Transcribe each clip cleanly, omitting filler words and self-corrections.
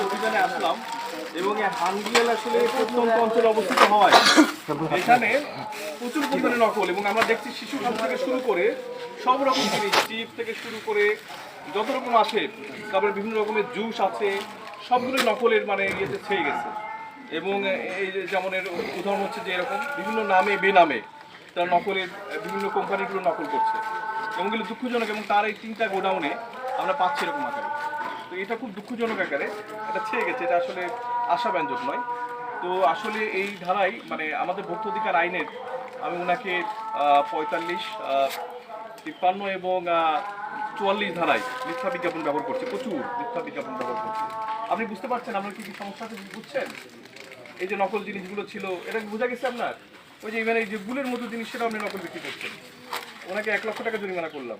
অভিযানে আসলাম এবং এই হানগিয়াল আসলে প্রত্যন্ত অঞ্চলে অবস্থিত হয় এখানে প্রচুর পরিমাণে নকল এবং আমরা দেখছি শিশু খাদ্য থেকে শুরু করে সব রকম জিনিস চিপ থেকে শুরু করে যত রকম আছে, তারপরে বিভিন্ন রকমের জুস আছে, সবগুলোই নকলের মানে ইয়েতে ছেয়ে গেছে। এবং এই যে যেমন এর উদাহরণ হচ্ছে যে এরকম বিভিন্ন নামে বেনামে তারা নকলের বিভিন্ন কোম্পানিগুলো নকল করছে এবং এগুলো দুঃখজনক। এবং তার এই 3টা গোডাউনে আমরা পাচ্ছি এরকম আকারে। তো এটা খুব দুঃখজনক আকারে এটা ছেয়ে গেছে, এটা আসলে আশাব্যঞ্জক নয়। তো আসলে এই ধারায় মানে আমাদের ভোক্তা অধিকার আইনের আমি ওনাকে 45, 53 এবং 44 ধারায় মিথ্যা বিজ্ঞাপন ব্যবহার করছে, প্রচুর মিথ্যা বিজ্ঞাপন ব্যবহার করছে। আপনি বুঝতে পারছেন আপনার কি কি সমস্যা আছে, বুঝছেন? এই যে নকল জিনিসগুলো ছিল এটা বোঝা গেছে আপনার, ওই যে ইভেন এই যে গুলের মতো জিনিস সেটা আপনি নকল বিক্রি করছেন। ওনাকে 1 লক্ষ টাকা জরিমানা করলাম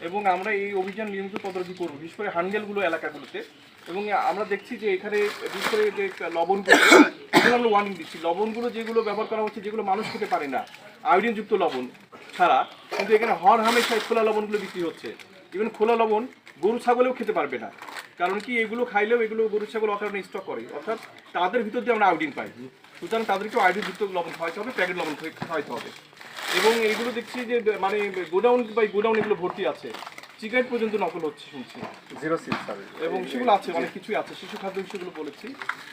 এবং আমরা এই অভিযান নিয়মিত তদারকি করবো, বিশেষ করে হানগেলগুলো এলাকাগুলোতে। এবং আমরা দেখছি যে এখানে বিশেষ করে যে লবণগুলো আমরা ওয়ার্নিং দিচ্ছি, লবণগুলো যেগুলো ব্যবহার করা হচ্ছে যেগুলো মানুষ খেতে পারে না, আয়োডিনযুক্ত লবণ ছাড়া, কিন্তু এখানে হর হামেশায় খোলা লবণগুলো বিক্রি হচ্ছে। ইভেন খোলা লবণ গরু ছাগলেও খেতে পারবে না, কারণ কি এগুলো খাইলেও এগুলো গরু ছাগল অকারণে স্টক করে, অর্থাৎ তাদের ভিতর দিয়ে আমরা আয়োডিন পাই। সুতরাং তাদেরকেও আয়োডিনযুক্ত লবণ খাওয়াইতে হবে, প্যাকেট লবণ খাওয়াইতে হবে। এবং এইগুলো দেখছি যে মানে গোডাউন বাই গোডাউন এগুলো ভর্তি আছে, সিগারেট পর্যন্ত নকল হচ্ছে শুনছি, এবং সেগুলো আছে, অনেক কিছুই আছে, শিশু খাদ্য সেগুলো বলেছি।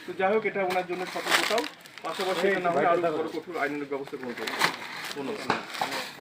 তো যাই হোক, এটা ওনার জন্য সতর্কতাও, পাশাপাশি এটা না হলে আরো বড় কঠোর আইনের ব্যবস্থা গ্রহণ করবে। ধন্যবাদ।